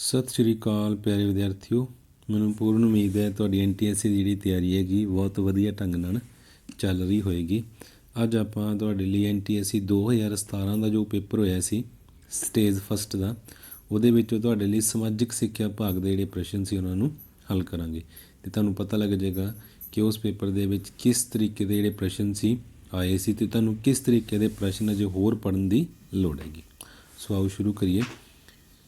ਸਤਿ ਸ਼੍ਰੀ ਅਕਾਲ ਪਿਆਰੇ ਵਿਦਿਆਰਥੀਓ, ਮੈਨੂੰ ਪੂਰਨ ਉਮੀਦ ਹੈ ਤੁਹਾਡੀ NTSC ਦੀ ਜਿਹੜੀ ਤਿਆਰੀ ਹੈਗੀ ਬਹੁਤ ਵਧੀਆ ਢੰਗ ਨਾਲ ਚੱਲ ਰਹੀ ਹੋਏਗੀ। ਅੱਜ ਆਪਾਂ ਤੁਹਾਡੇ ਲਈ NTSC 2017 ਦਾ ਜੋ ਪੇਪਰ ਹੋਇਆ ਸੀ ਸਟੇਜ ਫਸਟ ਦਾ, ਉਹਦੇ ਵਿੱਚੋਂ ਤੁਹਾਡੇ ਲਈ ਸਮਾਜਿਕ ਸਿੱਖਿਆ ਭਾਗ ਦੇ ਜਿਹੜੇ ਪ੍ਰਸ਼ਨ ਸੀ ਉਹਨਾਂ ਨੂੰ ਹੱਲ ਕਰਾਂਗੇ ਅਤੇ ਤੁਹਾਨੂੰ ਪਤਾ ਲੱਗ ਜਾਏਗਾ ਕਿ ਉਸ ਪੇਪਰ ਦੇ ਵਿੱਚ ਕਿਸ ਤਰੀਕੇ ਦੇ ਜਿਹੜੇ ਪ੍ਰਸ਼ਨ ਸੀ ਆਏ ਸੀ ਅਤੇ ਤੁਹਾਨੂੰ ਕਿਸ ਤਰੀਕੇ ਦੇ ਪ੍ਰਸ਼ਨ ਅਜੇ ਹੋਰ ਪੜ੍ਹਨ ਦੀ ਲੋੜ ਹੈਗੀ। ਸੋ ਆਓ ਸ਼ੁਰੂ ਕਰੀਏ।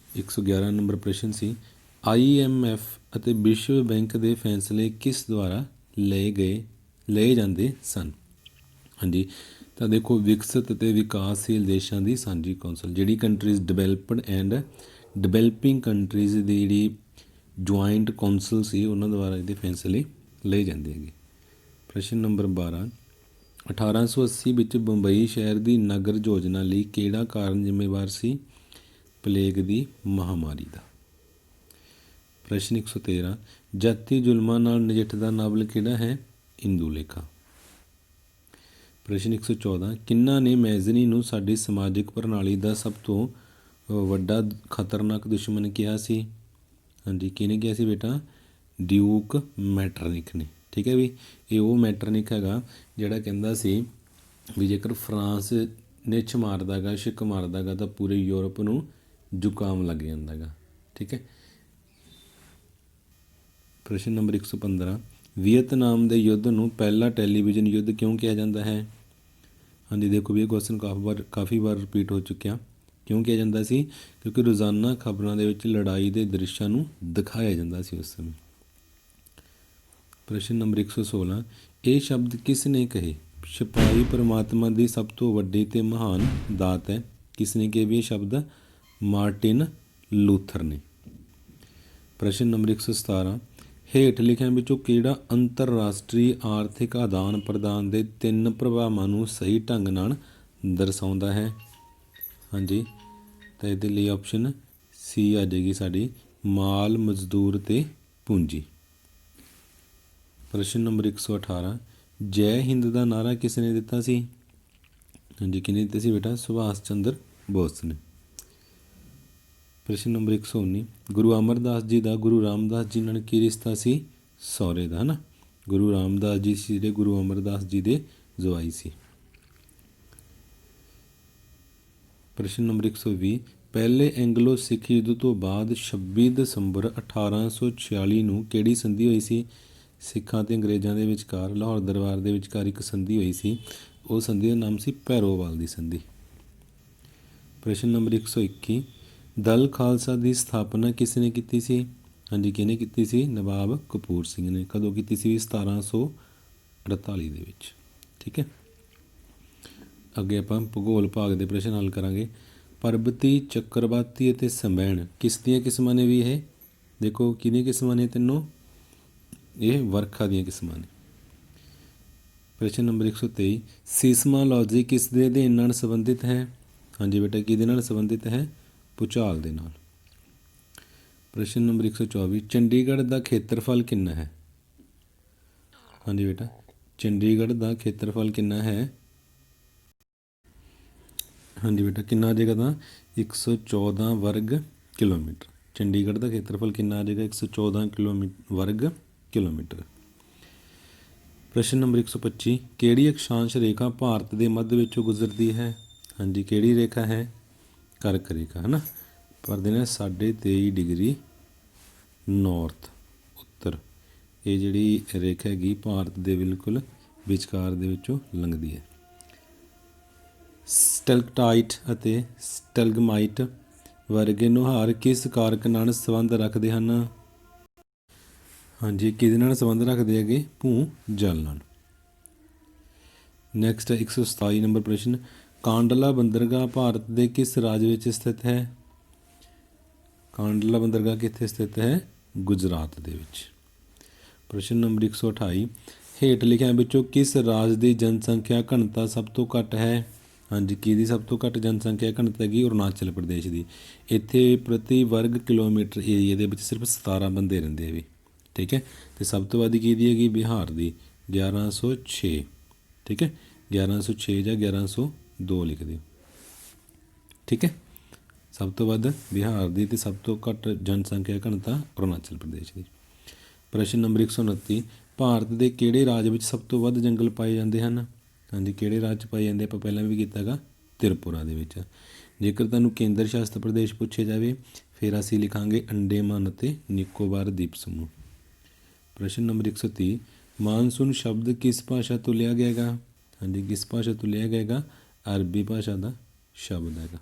111 ਨੰਬਰ ਪ੍ਰਸ਼ਨ ਸੀ, IMF ਅਤੇ ਵਿਸ਼ਵ ਬੈਂਕ ਦੇ ਫੈਸਲੇ ਕਿਸ ਦੁਆਰਾ ਲਏ ਜਾਂਦੇ ਸਨ। ਹਾਂਜੀ, ਤਾਂ ਦੇਖੋ, ਵਿਕਸਿਤ ਅਤੇ ਵਿਕਾਸਸ਼ੀਲ ਦੇਸ਼ਾਂ ਦੀ ਸਾਂਝੀ ਕੌਂਸਲ, ਜਿਹੜੀ countries developed and developing countries ਦੀ ਜਿਹੜੀ ਜੁਆਇੰਟ ਕੌਂਸਲ ਸੀ, ਉਹਨਾਂ ਦੁਆਰਾ ਇਹਦੇ ਫੈਸਲੇ ਲਏ ਜਾਂਦੇ ਹੈਗੇ। ਪ੍ਰਸ਼ਨ ਨੰਬਰ 12, 1880 ਵਿੱਚ ਬੰਬਈ ਸ਼ਹਿਰ ਦੀ ਨਗਰ ਯੋਜਨਾ ਲਈ ਕਿਹੜਾ ਕਾਰਨ ਜ਼ਿੰਮੇਵਾਰ ਸੀ? ਪਲੇਗ ਦੀ ਮਹਾਮਾਰੀ ਦਾ। ਪ੍ਰਸ਼ਨ 113, ਜਾਤੀ ਜ਼ੁਲਮਾਂ ਨਾਲ ਨਜਿੱਠਦਾ ਨਾਵਲ ਕਿਹੜਾ ਹੈ? ਇੰਦੂ ਲੇਖਾ। ਪ੍ਰਸ਼ਨ 114, ਕਿਹਨਾਂ ਨੇ ਮੈਜ਼ਨੀ ਨੂੰ ਸਾਡੀ ਸਮਾਜਿਕ ਪ੍ਰਣਾਲੀ ਦਾ ਸਭ ਤੋਂ ਵੱਡਾ ਖਤਰਨਾਕ ਦੁਸ਼ਮਣ ਕਿਹਾ ਸੀ? ਹਾਂਜੀ, ਕਿਹਨੇ ਕਿਹਾ ਸੀ ਬੇਟਾ? ਡਿਊਕ ਮੈਟਰਨਿਖ ਨੇ। ਠੀਕ ਹੈ ਵੀ, ਇਹ ਉਹ ਮੈਟਰਨਿਖ ਹੈਗਾ ਜਿਹੜਾ ਕਹਿੰਦਾ ਸੀ ਵੀ ਜੇਕਰ ਫਰਾਂਸ ਨਿੱਛ ਮਾਰਦਾ ਗਾ, ਛਿੱਕ ਮਾਰਦਾ ਗਾ ਤਾਂ ਪੂਰੇ ਯੂਰਪ ਨੂੰ ਜ਼ੁਕਾਮ ਲੱਗ ਜਾਂਦਾ ਗਾ। ਠੀਕ ਹੈ। ਪ੍ਰਸ਼ਨ ਨੰਬਰ 115, ਵੀਅਤਨਾਮ ਦੇ ਯੁੱਧ ਨੂੰ ਪਹਿਲਾ ਟੈਲੀਵਿਜ਼ਨ ਯੁੱਧ ਕਿਉਂ ਕਿਹਾ ਜਾਂਦਾ ਹੈ? ਹਾਂਜੀ, ਦੇਖੋ ਵੀ ਇਹ ਕੁਐਸਚਨ ਕਾਫੀ ਵਾਰ ਰਿਪੀਟ ਹੋ ਚੁੱਕਿਆ। ਕਿਉਂ ਕਿਹਾ ਜਾਂਦਾ ਸੀ? ਕਿਉਂਕਿ ਰੋਜ਼ਾਨਾ ਖਬਰਾਂ ਦੇ ਵਿੱਚ ਲੜਾਈ ਦੇ ਦ੍ਰਿਸ਼ਾਂ ਨੂੰ ਦਿਖਾਇਆ ਜਾਂਦਾ ਸੀ ਉਸ ਸਮੇਂ। ਪ੍ਰਸ਼ਨ ਨੰਬਰ 116, ਇਹ ਸ਼ਬਦ ਕਿਸ ਨੇ ਕਹੇ? ਛਪਾਈ ਪਰਮਾਤਮਾ ਦੀ ਸਭ ਤੋਂ ਵੱਡੀ ਅਤੇ ਮਹਾਨ ਦਾਤ ਹੈ। ਕਿਸ ਨੇ ਕਿਹਾ ਵੀ ਇਹ ਸ਼ਬਦ? ਮਾਰਟਿਨ ਲੂਥਰ ਨੇ। ਪ੍ਰਸ਼ਨ ਨੰਬਰ 117, ਹੇਠ ਲਿਖਿਆਂ ਵਿੱਚੋਂ ਕਿਹੜਾ ਅੰਤਰਰਾਸ਼ਟਰੀ ਆਰਥਿਕ ਆਦਾਨ ਪ੍ਰਦਾਨ ਦੇ 3 ਪ੍ਰਭਾਵਾਂ ਨੂੰ ਸਹੀ ਢੰਗ ਨਾਲ ਦਰਸਾਉਂਦਾ ਹੈ? ਹਾਂਜੀ, ਤਾਂ ਇਹਦੇ ਲਈ ਆਪਸ਼ਨ ਸੀ ਆ ਜਾਏਗੀ ਸਾਡੀ, ਮਾਲ, ਮਜ਼ਦੂਰ ਅਤੇ ਪੂੰਜੀ। ਪ੍ਰਸ਼ਨ ਨੰਬਰ 118, ਜੈ ਹਿੰਦ ਦਾ ਨਾਅਰਾ ਕਿਸ ਨੇ ਦਿੱਤਾ ਸੀ? ਹਾਂਜੀ, ਕਿਹਨੇ ਦਿੱਤਾ ਸੀ ਬੇਟਾ? ਸੁਭਾਸ਼ ਚੰਦਰ ਬੋਸ ਨੇ। ਪ੍ਰਸ਼ਨ ਨੰਬਰ 119, ਗੁਰੂ ਅਮਰਦਾਸ ਜੀ ਦਾ ਗੁਰੂ ਰਾਮਦਾਸ ਜੀ ਨਾਲ ਕੀ ਰਿਸ਼ਤਾ ਸੀ? ਸਹੁਰੇ ਦਾ, ਹੈ ਨਾ। ਗੁਰੂ ਰਾਮਦਾਸ ਜੀ ਸੀ ਜਿਹੜੇ ਗੁਰੂ ਅਮਰਦਾਸ ਜੀ ਦੇ ਜਵਾਈ ਸੀ। ਪ੍ਰਸ਼ਨ ਨੰਬਰ 120, ਪਹਿਲੇ ਐਂਗਲੋ ਸਿੱਖ ਯੁੱਧ ਤੋਂ ਬਾਅਦ 26 ਦਸੰਬਰ 1846 ਨੂੰ ਕਿਹੜੀ ਸੰਧੀ ਹੋਈ ਸੀ? ਸਿੱਖਾਂ ਅਤੇ ਅੰਗਰੇਜ਼ਾਂ ਦੇ ਵਿਚਕਾਰ ਲਾਹੌਰ ਦਰਬਾਰ ਦੇ ਵਿਚਕਾਰ ਇੱਕ ਸੰਧੀ ਹੋਈ ਸੀ, ਉਹ ਸੰਧੀ ਦਾ ਨਾਮ ਸੀ ਭੈਰੋਵਾਲ ਦੀ ਸੰਧੀ। ਪ੍ਰਸ਼ਨ ਨੰਬਰ 121, ਦਲ ਖਾਲਸਾ ਦੀ ਸਥਾਪਨਾ ਕਿਸ ਨੇ ਕੀਤੀ ਸੀ? ਹਾਂਜੀ, ਕਿਹਨੇ ਕੀਤੀ ਸੀ? ਨਵਾਬ ਕਪੂਰ ਸਿੰਘ ਨੇ। ਕਦੋਂ ਕੀਤੀ ਸੀ? 1748 ਦੇ ਵਿੱਚ। ਠੀਕ ਹੈ। ਅੱਗੇ ਆਪਾਂ ਭੂਗੋਲ ਭਾਗ ਦੇ ਪ੍ਰਸ਼ਨ ਹੱਲ ਕਰਾਂਗੇ। ਪਰਬਤੀ, ਚੱਕਰਵਾਤੀ ਅਤੇ ਸੰਵੈਣ ਕਿਸ ਦੀਆਂ ਕਿਸਮਾਂ ਨੇ ਵੀ ਇਹ? ਦੇਖੋ, ਕਿਹਦੀਆਂ ਕਿਸਮਾਂ ਨੇ ਤਿੰਨੋਂ? ਇਹ ਵਰਖਾ ਦੀਆਂ ਕਿਸਮਾਂ ਨੇ। ਪ੍ਰਸ਼ਨ ਨੰਬਰ 123, ਸੀਸਮਾਲੋਜੀ ਕਿਸ ਦੇ ਅਧਿਐਨ ਨਾਲ ਸੰਬੰਧਿਤ ਹੈ? ਹਾਂਜੀ ਬੇਟਾ, ਕਿਹਦੇ ਨਾਲ ਸੰਬੰਧਿਤ ਹੈ? ਭੂਚਾਲ ਦੇ ਨਾਲ। ਪ੍ਰਸ਼ਨ ਨੰਬਰ 124, ਚੰਡੀਗੜ੍ਹ ਦਾ ਖੇਤਰਫਲ ਕਿੰਨਾ ਹੈ? ਹਾਂਜੀ ਬੇਟਾ, ਚੰਡੀਗੜ੍ਹ ਦਾ ਖੇਤਰਫਲ ਕਿੰਨਾ ਹੈ? ਹਾਂਜੀ ਬੇਟਾ, ਕਿੰਨਾ ਆ ਜਾਏਗਾ? ਤਾਂ 114 ਵਰਗ ਕਿਲੋਮੀਟਰ। ਚੰਡੀਗੜ੍ਹ ਦਾ ਖੇਤਰਫਲ ਕਿੰਨਾ ਆ ਜਾਏਗਾ? 114 ਵਰਗ ਕਿਲੋਮੀਟਰ। ਪ੍ਰਸ਼ਨ ਨੰਬਰ 125, ਕਿਹੜੀ ਅਕਸ਼ਾਂਸ਼ ਰੇਖਾ ਭਾਰਤ ਦੇ ਮੱਧ ਵਿੱਚੋਂ ਗੁਜ਼ਰਦੀ ਹੈ? ਹਾਂਜੀ, ਕਿਹੜੀ ਰੇਖਾ ਹੈ? ਕਰਕ ਰੇਖਾ, ਹੈ ਨਾ। ਪਰ ਦੇਣਾ 23.5 ਡਿਗਰੀ ਨੌਰਥ ਉੱਤਰ। ਇਹ ਜਿਹੜੀ ਰੇਖਾ ਹੈਗੀ ਭਾਰਤ ਦੇ ਬਿਲਕੁਲ ਵਿਚਕਾਰ ਦੇ ਵਿੱਚੋਂ ਲੰਘਦੀ ਹੈ। ਸਟੈਲਕਟਾਈਟ ਅਤੇ ਸਟੈਲਗਮਾਈਟ ਵਰਗੇ ਨੁਹਾਰ ਕਿਸ ਕਾਰਕ ਨਾਲ ਸੰਬੰਧ ਰੱਖਦੇ ਹਨ? ਹਾਂਜੀ, ਕਿਹਦੇ ਨਾਲ ਸੰਬੰਧ ਰੱਖਦੇ ਹੈਗੇ? ਭੂ ਜਲ ਨਾਲ। ਨੈਕਸਟ 127 ਨੰਬਰ ਪ੍ਰਸ਼ਨ, ਕਾਂਡਲਾ ਬੰਦਰਗਾਹ ਭਾਰਤ ਦੇ ਕਿਸ ਰਾਜ ਵਿੱਚ ਸਥਿਤ ਹੈ? ਕਾਂਡਲਾ ਬੰਦਰਗਾਹ ਕਿੱਥੇ ਸਥਿਤ ਹੈ? ਗੁਜਰਾਤ ਦੇ ਵਿੱਚ। ਪ੍ਰਸ਼ਨ ਨੰਬਰ 128, ਹੇਠ ਲਿਖਿਆਂ ਵਿੱਚੋਂ ਕਿਸ ਰਾਜ ਦੀ ਜਨਸੰਖਿਆ ਘਣਤਾ ਸਭ ਤੋਂ ਘੱਟ ਹੈ? ਹਾਂਜੀ, ਕਿਹਦੀ ਸਭ ਤੋਂ ਘੱਟ ਜਨਸੰਖਿਆ ਘਣਤਾ ਹੈਗੀ? ਅਰੁਣਾਚਲ ਪ੍ਰਦੇਸ਼ ਦੀ। ਇੱਥੇ ਪ੍ਰਤੀ ਵਰਗ ਕਿਲੋਮੀਟਰ ਏਰੀਏ ਦੇ ਵਿੱਚ ਸਿਰਫ 17 ਬੰਦੇ ਰਹਿੰਦੇ ਆ ਵੀ। ਠੀਕ ਹੈ। ਅਤੇ ਸਭ ਤੋਂ ਵੱਧ ਕਿਹਦੀ ਹੈਗੀ? ਬਿਹਾਰ ਦੀ, 1106। ਠੀਕ ਹੈ, 1106 ਜਾਂ 1102 ਲਿਖ ਦਿਓ। ਠੀਕ ਹੈ। ਸਭ ਤੋਂ ਵੱਧ ਬਿਹਾਰ ਦੀ ਅਤੇ ਸਭ ਤੋਂ ਘੱਟ ਜਨਸੰਖਿਆ ਘਣਤਾ ਅਰੁਣਾਚਲ ਪ੍ਰਦੇਸ਼ ਦੀ। ਪ੍ਰਸ਼ਨ ਨੰਬਰ 129, ਭਾਰਤ ਦੇ ਕਿਹੜੇ ਰਾਜ ਵਿੱਚ ਸਭ ਤੋਂ ਵੱਧ ਜੰਗਲ ਪਾਏ ਜਾਂਦੇ ਹਨ? ਹਾਂਜੀ, ਕਿਹੜੇ ਰਾਜ 'ਚ ਪਾਏ ਜਾਂਦੇ? ਆਪਾਂ ਪਹਿਲਾਂ ਵੀ ਕੀਤਾ ਗਾ, ਤ੍ਰਿਪੁਰਾ ਦੇ ਵਿੱਚ। ਜੇਕਰ ਤੁਹਾਨੂੰ ਕੇਂਦਰ ਸ਼ਾਸਤ ਪ੍ਰਦੇਸ਼ ਪੁੱਛੇ ਜਾਵੇ ਫਿਰ ਅਸੀਂ ਲਿਖਾਂਗੇ ਅੰਡੇਮਾਨ ਅਤੇ ਨਿਕੋਬਾਰ ਦੀਪ ਸਮੂਹ। ਪ੍ਰਸ਼ਨ ਨੰਬਰ 130, ਮਾਨਸੂਨ ਸ਼ਬਦ ਕਿਸ ਭਾਸ਼ਾ ਤੋਂ ਲਿਆ ਗਿਆ ਹੈਗਾ? ਹਾਂਜੀ, ਕਿਸ ਭਾਸ਼ਾ ਤੋਂ ਲਿਆ ਗਿਆ ਹੈਗਾ? ਅਰਬੀ ਭਾਸ਼ਾ ਦਾ ਸ਼ਬਦ ਹੈਗਾ।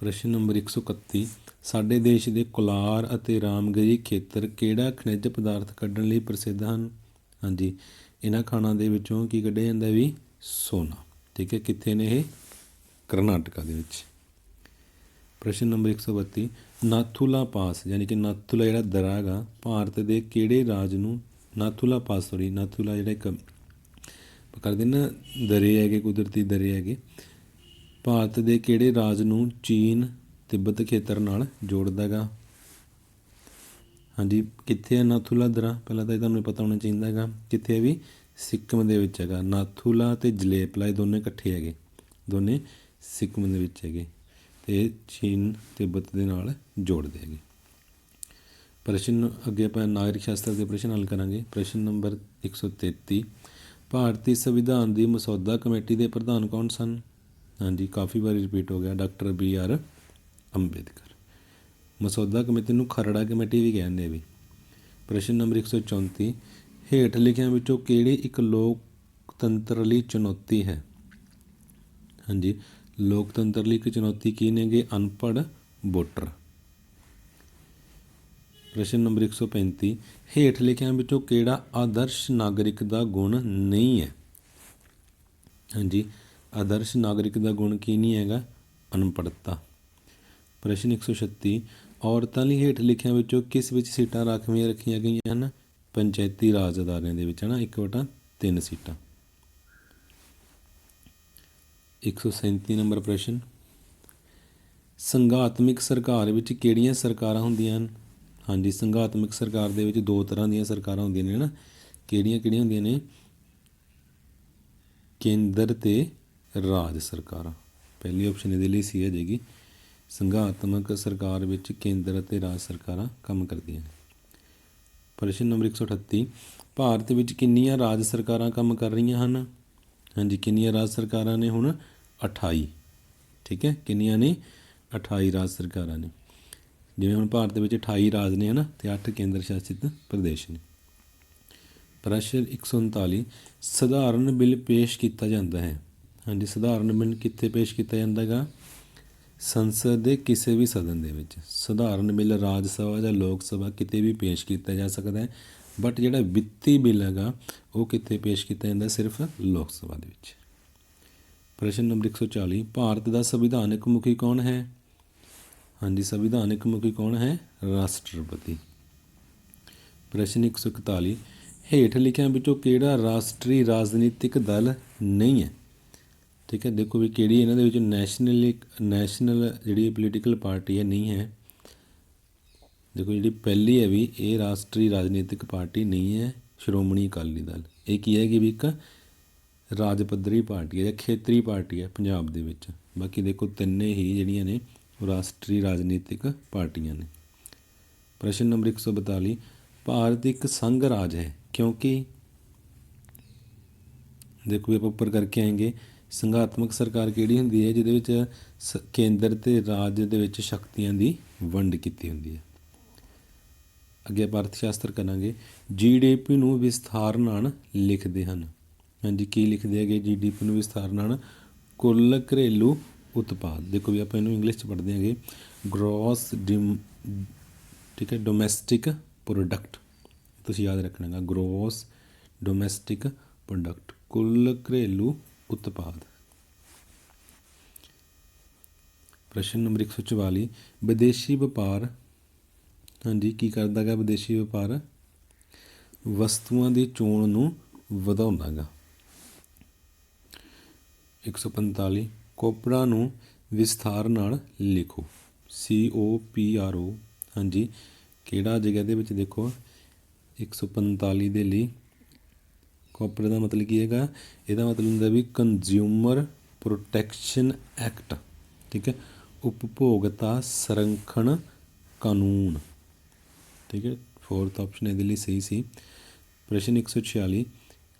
ਪ੍ਰਸ਼ਨ ਨੰਬਰ 131, ਸਾਡੇ ਦੇਸ਼ ਦੇ ਕੋਲਾਰ ਅਤੇ ਰਾਮਗਰੀ ਖੇਤਰ ਕਿਹੜਾ ਖਣਿਜ ਪਦਾਰਥ ਕੱਢਣ ਲਈ ਪ੍ਰਸਿੱਧ ਹਨ? ਹਾਂਜੀ, ਇਹਨਾਂ ਖਾਣਾਂ ਦੇ ਵਿੱਚੋਂ ਕੀ ਕੱਢਿਆ ਜਾਂਦਾ ਵੀ? ਸੋਨਾ। ਠੀਕ ਹੈ, ਕਿੱਥੇ ਨੇ ਇਹ? ਕਰਨਾਟਕਾ ਦੇ ਵਿੱਚ। ਪ੍ਰਸ਼ਨ ਨੰਬਰ 132, ਨਾਥੂਲਾ ਪਾਸ ਯਾਨੀ ਕਿ ਨਾਥੂਲਾ ਜਿਹੜਾ ਦਰਾ ਹੈਗਾ ਭਾਰਤ ਦੇ ਕਿਹੜੇ ਰਾਜ ਨੂੰ? ਨਾਥੂਲਾ ਜਿਹੜਾ ਇੱਕ ਕਰਦੇ ਨਾ ਦਰੇ ਹੈਗੇ, ਕੁਦਰਤੀ ਦਰੇ ਹੈਗੇ, ਭਾਰਤ ਦੇ ਕਿਹੜੇ ਰਾਜ ਨੂੰ ਚੀਨ ਤਿੱਬਤ ਖੇਤਰ ਨਾਲ ਜੋੜਦਾ ਹੈਗਾ? ਹਾਂਜੀ, ਕਿੱਥੇ ਹੈ ਨਾਥੂਲਾ ਦਰਾ? ਪਹਿਲਾਂ ਤਾਂ ਇਹ ਤੁਹਾਨੂੰ ਪਤਾ ਹੋਣਾ ਚਾਹੀਦਾ ਹੈਗਾ। ਕਿੱਥੇ ਹੈ ਵੀ? ਸਿੱਕਮ ਦੇ ਵਿੱਚ ਹੈਗਾ। ਨਾਥੂਲਾ ਅਤੇ ਜਲੇਪਲਾ ਇਹ ਦੋਨੇ ਇਕੱਠੇ ਹੈਗੇ, ਦੋਨੇ ਸਿੱਕਮ ਦੇ ਵਿੱਚ ਹੈਗੇ ਅਤੇ ਚੀਨ ਤਿੱਬਤ ਦੇ ਨਾਲ ਜੋੜਦੇ ਹੈਗੇ। ਪ੍ਰਸ਼ਨ ਅੱਗੇ ਆਪਾਂ ਨਾਗਰਿਕ ਸ਼ਾਸਤਰ ਦੇ ਪ੍ਰਸ਼ਨ ਹੱਲ ਕਰਾਂਗੇ। ਪ੍ਰਸ਼ਨ ਨੰਬਰ 133, ਭਾਰਤੀ ਸੰਵਿਧਾਨ ਦੀ ਮਸੌਦਾ ਕਮੇਟੀ ਦੇ ਪ੍ਰਧਾਨ ਕੌਣ ਸਨ? ਹਾਂਜੀ, ਕਾਫੀ ਵਾਰੀ ਰਿਪੀਟ ਹੋ ਗਿਆ, ਡਾਕਟਰ BR ਅੰਬੇਦਕਰ। ਮਸੌਦਾ ਕਮੇਟੀ ਨੂੰ ਖਰੜਾ ਕਮੇਟੀ ਵੀ ਕਹਿੰਦੇ ਵੀ। ਪ੍ਰਸ਼ਨ ਨੰਬਰ 134, ਹੇਠ ਲਿਖਿਆਂ ਵਿੱਚੋਂ ਕਿਹੜੀ ਇੱਕ ਲੋਕਤੰਤਰ ਲਈ ਚੁਣੌਤੀ ਹੈ? ਹਾਂਜੀ, ਲੋਕਤੰਤਰ ਲਈ ਇੱਕ ਚੁਣੌਤੀ ਕੀ ਨੇਗੇ? ਅਨਪੜ੍ਹ ਵੋਟਰ। ਪ੍ਰਸ਼ਨ ਨੰਬਰ 135, ਹੇਠ ਲਿਖਿਆਂ ਵਿੱਚੋਂ ਕਿਹੜਾ ਆਦਰਸ਼ ਨਾਗਰਿਕ ਦਾ ਗੁਣ ਨਹੀਂ ਹੈ? ਹਾਂਜੀ, ਆਦਰਸ਼ ਨਾਗਰਿਕ ਦਾ ਗੁਣ ਕੀ ਨਹੀਂ ਹੈਗਾ? ਅਨਪੜ੍ਹਤਾ। ਪ੍ਰਸ਼ਨ 136, ਔਰਤਾਂ ਲਈ ਹੇਠ ਲਿਖਿਆਂ ਵਿੱਚੋਂ ਕਿਸ ਵਿੱਚ ਸੀਟਾਂ ਰਾਖਵੀਆਂ ਰੱਖੀਆਂ ਗਈਆਂ ਹਨ? ਪੰਚਾਇਤੀ ਰਾਜ ਅਦਾਰਿਆਂ ਦੇ ਵਿੱਚ ਹੈ ਨਾ, 1/3 ਸੀਟਾਂ। 137 ਨੰਬਰ ਪ੍ਰਸ਼ਨ, ਸੰਘਾਤਮਕ ਸਰਕਾਰ ਵਿੱਚ ਕਿਹੜੀਆਂ ਸਰਕਾਰਾਂ ਹੁੰਦੀਆਂ ਹਨ? ਹਾਂਜੀ, ਸੰਘਾਤਮਕ ਸਰਕਾਰ ਦੇ ਵਿੱਚ ਦੋ ਤਰ੍ਹਾਂ ਦੀਆਂ ਸਰਕਾਰਾਂ ਹੁੰਦੀਆਂ ਨੇ ਨਾ, ਕਿਹੜੀਆਂ ਹੁੰਦੀਆਂ ਨੇ? ਕੇਂਦਰ ਅਤੇ ਰਾਜ ਸਰਕਾਰਾਂ। ਪਹਿਲੀ ਆਪਸ਼ਨ ਇਹਦੇ ਲਈ ਸੀ ਆ ਜਾਏਗੀ। ਸੰਘਾਤਮਕ ਸਰਕਾਰ ਵਿੱਚ ਕੇਂਦਰ ਅਤੇ ਰਾਜ ਸਰਕਾਰਾਂ ਕੰਮ ਕਰਦੀਆਂ ਨੇ। ਪ੍ਰਸ਼ਨ ਨੰਬਰ 138, ਭਾਰਤ ਵਿੱਚ ਕਿੰਨੀਆਂ ਰਾਜ ਸਰਕਾਰਾਂ ਕੰਮ ਕਰ ਰਹੀਆਂ ਹਨ? ਹਾਂਜੀ, ਕਿੰਨੀਆਂ ਰਾਜ ਸਰਕਾਰਾਂ ਨੇ ਹੁਣ? 28। ਠੀਕ ਹੈ, ਕਿੰਨੀਆਂ ਨੇ? 28 ਰਾਜ ਸਰਕਾਰਾਂ ਨੇ। ਜਿਵੇਂ ਹੁਣ ਭਾਰਤ ਵਿੱਚ 28 ਰਾਜ ਨੇ ਹੈ ਨਾ, ਅਤੇ 8 ਕੇਂਦਰ ਸ਼ਾਸਿਤ ਪ੍ਰਦੇਸ਼ ਨੇ। ਪ੍ਰਸ਼ਨ 139, ਸਧਾਰਨ ਬਿੱਲ ਪੇਸ਼ ਕੀਤਾ ਜਾਂਦਾ ਹੈ। ਹਾਂਜੀ, ਸਧਾਰਨ ਬਿੱਲ ਕਿੱਥੇ ਪੇਸ਼ ਕੀਤਾ ਜਾਂਦਾ ਹੈਗਾ? ਸੰਸਦ ਦੇ ਕਿਸੇ ਵੀ ਸਦਨ ਦੇ ਵਿੱਚ। ਸਧਾਰਨ ਬਿੱਲ ਰਾਜ ਸਭਾ ਜਾਂ ਲੋਕ ਸਭਾ ਕਿਤੇ ਵੀ ਪੇਸ਼ ਕੀਤਾ ਜਾ ਸਕਦਾ ਹੈ, ਬਟ ਜਿਹੜਾ ਵਿੱਤੀ ਬਿੱਲ ਹੈਗਾ ਉਹ ਕਿੱਥੇ ਪੇਸ਼ ਕੀਤਾ ਜਾਂਦਾ? ਸਿਰਫ ਲੋਕ ਸਭਾ ਦੇ ਵਿੱਚ। ਪ੍ਰਸ਼ਨ ਨੰਬਰ 140, ਭਾਰਤ ਦਾ ਸੰਵਿਧਾਨਕ ਮੁਖੀ ਕੌਣ ਹੈ? ਹਾਂਜੀ, ਸੰਵਿਧਾਨਕ ਮੁਖੀ ਕੌਣ ਹੈ? ਰਾਸ਼ਟਰਪਤੀ। ਪ੍ਰਸ਼ਨ 141, ਹੇਠ ਲਿਖਿਆਂ ਵਿੱਚੋਂ ਕਿਹੜਾ ਰਾਸ਼ਟਰੀ ਰਾਜਨੀਤਿਕ ਦਲ ਨਹੀਂ ਹੈ? ਠੀਕ ਹੈ, ਦੇਖੋ ਵੀ ਕਿਹੜੀ ਇਹਨਾਂ ਦੇ ਵਿੱਚ ਨੈਸ਼ਨਲ ਜਿਹੜੀ ਪੋਲੀਟੀਕਲ ਪਾਰਟੀ ਹੈ ਨਹੀਂ ਹੈ। ਦੇਖੋ ਜਿਹੜੀ ਪਹਿਲੀ ਹੈ ਵੀ ਇਹ ਰਾਸ਼ਟਰੀ ਰਾਜਨੀਤਿਕ ਪਾਰਟੀ ਨਹੀਂ ਹੈ, ਸ਼੍ਰੋਮਣੀ ਅਕਾਲੀ ਦਲ। ਇਹ ਕੀ ਹੈਗੀ ਵੀ? ਇੱਕ ਰਾਜ ਪੱਧਰੀ ਪਾਰਟੀ ਹੈ ਜਾਂ ਖੇਤਰੀ ਪਾਰਟੀ ਹੈ ਪੰਜਾਬ ਦੇ ਵਿੱਚ। ਬਾਕੀ ਦੇਖੋ ਤਿੰਨੇ ਹੀ ਜਿਹੜੀਆਂ ਨੇ ਉਹ ਰਾਸ਼ਟਰੀ ਰਾਜਨੀਤਿਕ ਪਾਰਟੀਆਂ ਨੇ। ਪ੍ਰਸ਼ਨ ਨੰਬਰ 142, ਭਾਰਤ ਇੱਕ ਸੰਘ ਰਾਜ ਹੈ ਕਿਉਂਕਿ? ਦੇਖੋ ਆਪਾਂ ਉੱਪਰ ਕਰਕੇ ਆਏਂਗੇ, ਸੰਘਾਤਮਕ ਸਰਕਾਰ ਕਿਹੜੀ ਹੁੰਦੀ ਹੈ? ਜਿਹਦੇ ਵਿੱਚ ਕੇਂਦਰ ਅਤੇ ਰਾਜ ਦੇ ਵਿੱਚ ਸ਼ਕਤੀਆਂ ਦੀ ਵੰਡ ਕੀਤੀ ਹੁੰਦੀ ਹੈ। ਅੱਗੇ ਆਪਾਂ ਅਰਥ ਸ਼ਾਸਤਰ ਕਰਾਂਗੇ। GDP ਨੂੰ ਵਿਸਥਾਰ ਨਾਲ ਲਿਖਦੇ ਹਨ। ਹਾਂਜੀ, ਕੀ ਲਿਖਦੇ ਹੈਗੇ GDP ਨੂੰ ਵਿਸਥਾਰ ਨਾਲ? ਕੁੱਲ ਘਰੇਲੂ ਉਤਪਾਦ। ਦੇਖੋ ਵੀ ਆਪਾਂ ਇਹਨੂੰ ਇੰਗਲਿਸ਼ 'ਚ ਪੜ੍ਹਦੇ ਹੈਗੇ ਗ੍ਰੋਸ ਠੀਕ ਹੈ, ਡੋਮੈਸਟਿਕ ਪ੍ਰੋਡਕਟ। ਤੁਸੀਂ ਯਾਦ ਰੱਖਣਾ ਹੈਗਾ, ਗ੍ਰੋਸ ਡੋਮੈਸਟਿਕ ਪ੍ਰੋਡਕਟ, ਕੁੱਲ ਘਰੇਲੂ ਉਤਪਾਦ। ਪ੍ਰਸ਼ਨ ਨੰਬਰ 144, ਵਿਦੇਸ਼ੀ ਵਪਾਰ ਹਾਂਜੀ ਕੀ ਕਰਦਾ ਗਾ? ਵਿਦੇਸ਼ੀ ਵਪਾਰ ਵਸਤੂਆਂ ਦੀ ਚੋਣ ਨੂੰ ਵਧਾਉਂਦਾ ਗਾ। 145, ਕੋਪੜਾ ਨੂੰ ਵਿਸਥਾਰ ਨਾਲ ਲਿਖੋ। COPRO। ਹਾਂਜੀ, ਕਿਹੜਾ ਜਗ੍ਹਾ ਦੇ ਵਿੱਚ? ਦੇਖੋ 145 ਦੇ ਲਈ ਕੋਪੜੇ ਦਾ ਮਤਲਬ ਕੀ ਹੈਗਾ? ਇਹਦਾ ਮਤਲਬ ਹੁੰਦਾ ਵੀ ਕੰਜ਼ਿਊਮਰ ਪ੍ਰੋਟੈਕਸ਼ਨ ਐਕਟ। ਠੀਕ ਹੈ, ਉਪਭੋਗਤਾ ਸੰਰਖਣ ਕਾਨੂੰਨ। ਠੀਕ ਹੈ, ਫੋਰਥ ਆਪਸ਼ਨ ਇਹਦੇ ਲਈ ਸਹੀ ਸੀ। ਪ੍ਰਸ਼ਨ 146,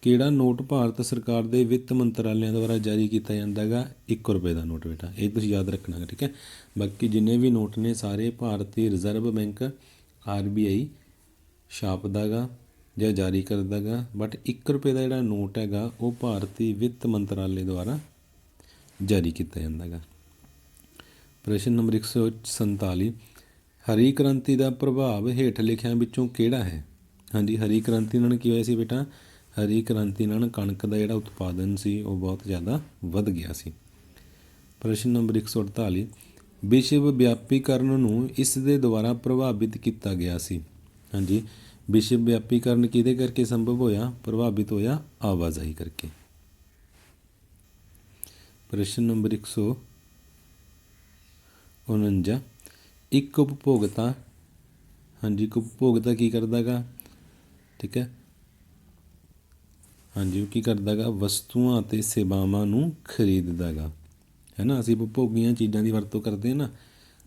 ਕਿਹੜਾ ਨੋਟ ਭਾਰਤ ਸਰਕਾਰ ਦੇ ਵਿੱਤ ਮੰਤਰਾਲਿਆਂ ਦੁਆਰਾ ਜਾਰੀ ਕੀਤਾ ਜਾਂਦਾ ਹੈਗਾ? 1 ਰੁਪਏ ਦਾ ਨੋਟ ਬੇਟਾ, ਇਹ ਤੁਸੀਂ ਯਾਦ ਰੱਖਣਾ ਗਾ। ਠੀਕ ਹੈ, ਬਾਕੀ ਜਿੰਨੇ ਵੀ ਨੋਟ ਨੇ ਸਾਰੇ ਭਾਰਤੀ ਰਿਜ਼ਰਵ ਬੈਂਕ RBI ਛਾਪਦਾ ਗਾ ਜਾਂ ਜਾਰੀ ਕਰਦਾ ਗਾ, ਬਟ 1 ਰੁਪਏ ਦਾ ਜਿਹੜਾ ਨੋਟ ਹੈਗਾ ਉਹ ਭਾਰਤੀ ਵਿੱਤ ਮੰਤਰਾਲੇ ਦੁਆਰਾ ਜਾਰੀ ਕੀਤਾ ਜਾਂਦਾ ਗਾ। ਪ੍ਰਸ਼ਨ ਨੰਬਰ 147, ਹਰੀ ਕ੍ਰਾਂਤੀ ਦਾ ਪ੍ਰਭਾਵ ਹੇਠ ਲਿਖਿਆਂ ਵਿੱਚੋਂ ਕਿਹੜਾ ਹੈ? ਹਾਂਜੀ, ਹਰੀ ਕ੍ਰਾਂਤੀ ਨਾਲ ਕੀ ਹੋਇਆ ਸੀ ਬੇਟਾ? ਹਰੀ ਕ੍ਰਾਂਤੀ ਨਾਲ ਕਣਕ ਦਾ ਜਿਹੜਾ ਉਤਪਾਦਨ ਸੀ ਉਹ ਬਹੁਤ ਜ਼ਿਆਦਾ ਵੱਧ ਗਿਆ ਸੀ। ਪ੍ਰਸ਼ਨ ਨੰਬਰ 148, ਵਿਸ਼ਵ ਵਿਆਪੀਕਰਨ ਨੂੰ ਇਸ ਦੇ ਦੁਆਰਾ ਪ੍ਰਭਾਵਿਤ ਕੀਤਾ ਗਿਆ ਸੀ। ਹਾਂਜੀ, ਵਿਸ਼ਵ ਵਿਆਪੀਕਰਨ ਕਿਹਦੇ ਕਰਕੇ ਸੰਭਵ ਹੋਇਆ? ਪ੍ਰਭਾਵਿਤ ਹੋਇਆ ਆਵਾਜਾਈ ਕਰਕੇ। ਪ੍ਰਸ਼ਨ ਨੰਬਰ 149, ਇੱਕ ਉਪਭੋਗਤਾ, ਹਾਂਜੀ ਇੱਕ ਉਪਭੋਗਤਾ ਕੀ ਕਰਦਾ ਗਾ? ਠੀਕ ਹੈ, ਹਾਂਜੀ ਉਹ ਕੀ ਕਰਦਾ ਗਾ? ਵਸਤੂਆਂ ਅਤੇ ਸੇਵਾਵਾਂ ਨੂੰ ਖਰੀਦਦਾ ਗਾ, ਹੈ ਨਾ। ਅਸੀਂ ਉਪਭੋਗੀਆਂ ਚੀਜ਼ਾਂ ਦੀ ਵਰਤੋਂ ਕਰਦੇ ਹਾਂ ਨਾ,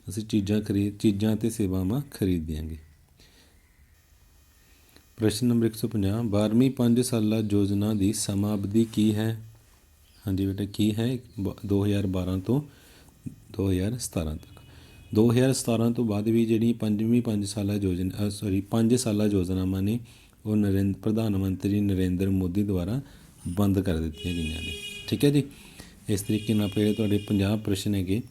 ਅਸੀਂ ਚੀਜ਼ਾਂ ਅਤੇ ਸੇਵਾਵਾਂ ਖਰੀਦਦੇ ਆਂਗੇ। ਪ੍ਰਸ਼ਨ ਨੰਬਰ 150, 12ਵੀਂ 5 ਸਾਲਾ ਯੋਜਨਾ ਦੀ ਸਮਾਂ ਅਵਧੀ ਕੀ ਹੈ? ਹਾਂਜੀ ਬੇਟਾ ਕੀ ਹੈ? 2012 ਤੋਂ 2017 ਤੱਕ। 2017 ਤੋਂ ਬਾਅਦ ਵੀ ਜਿਹੜੀ 5ਵੀਂ 5 ਸਾਲਾ ਯੋਜਨਾ 5 ਸਾਲਾ ਯੋਜਨਾਵਾਂ ਨੇ ਉਹ ਪ੍ਰਧਾਨ ਮੰਤਰੀ ਨਰਿੰਦਰ ਮੋਦੀ ਦੁਆਰਾ ਬੰਦ ਕਰ ਦਿੱਤੀਆਂ ਗਈਆਂ ਨੇ। ਠੀਕ ਹੈ ਜੀ, ਇਸ ਤਰੀਕੇ ਨਾਲ ਜਿਹੜੇ ਤੁਹਾਡੇ 50 ਪ੍ਰਸ਼ਨ ਹੈਗੇ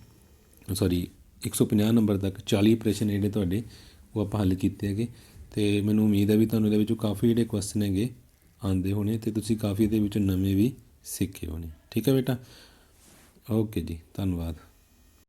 150 ਨੰਬਰ ਤੱਕ 40 ਪ੍ਰਸ਼ਨ ਜਿਹੜੇ ਤੁਹਾਡੇ ਉਹ ਆਪਾਂ ਹੱਲ ਕੀਤੇ ਹੈਗੇ। ਅਤੇ ਮੈਨੂੰ ਉਮੀਦ ਹੈ ਵੀ ਤੁਹਾਨੂੰ ਇਹਦੇ ਵਿੱਚੋਂ ਕਾਫੀ ਜਿਹੜੇ ਕੁਐਸਚਨ ਹੈਗੇ ਆਉਂਦੇ ਹੋਣੇ ਅਤੇ ਤੁਸੀਂ ਕਾਫੀ ਇਹਦੇ ਵਿੱਚੋਂ ਨਵੇਂ ਵੀ ਸਿੱਖੇ ਹੋਣੇ। ਠੀਕ ਹੈ ਬੇਟਾ, ਓਕੇ ਜੀ, ਧੰਨਵਾਦ।